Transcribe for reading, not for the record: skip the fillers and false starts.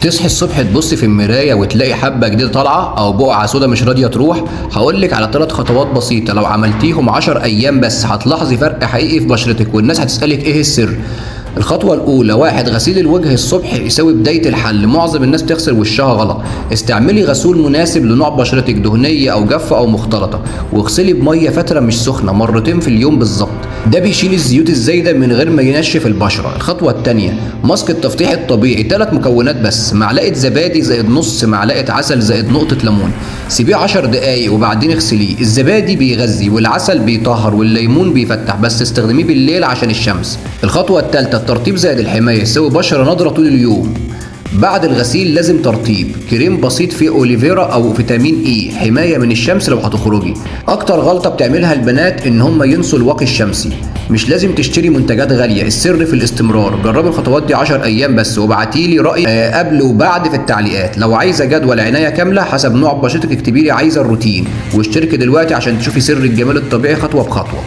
تصحي الصبح تبص في المراية وتلاقي حبة جديدة طالعة أو بقعة سودا مش راضية تروح. هقولك على 3 خطوات بسيطة لو عملتيهم 10 أيام بس هتلاحظي فرق حقيقي في بشرتك والناس هتسألك إيه السر. الخطوة الأولى: 1. غسيل الوجه الصبح يساوي بداية الحل. معظم الناس بتغسل وشها غلط. استعملي غسول مناسب لنوع بشرتك، دهنية أو جافة أو مختلطة، واغسلي بمية فترة مش سخنة مرتين في اليوم بالظبط. ده بيشيل الزيوت الزايدة من غير ما ينشف البشرة. الخطوة التانية: ماسك التفتيح الطبيعي. 3 مكونات بس: معلقة زبادي زائد نص معلقة عسل زائد نقطة ليمون. سيبيه 10 دقايق وبعدين اغسليه. الزبادي بيغذي والعسل بيطهر والليمون بيفتح، بس استخدميه بالليل عشان الشمس. الخطوة التالتة: الترطيب زائد الحماية يساوي بشرة نضرة طول اليوم. بعد الغسيل لازم ترطيب، كريم بسيط فيه اوليفيرا او فيتامين اي، حمايه من الشمس لو هتخرجي. اكتر غلطه بتعملها البنات ان هم ينسوا الواقي الشمسي. مش لازم تشتري منتجات غاليه، السر في الاستمرار. جربي الخطوات دي 10 ايام بس وابعتيلي رايك قبل وبعد في التعليقات. لو عايزه جدول عنايه كامله حسب نوع بشرتك اكتبيلي عايزه الروتين، واشتركي دلوقتي عشان تشوفي سر الجمال الطبيعي خطوه بخطوه.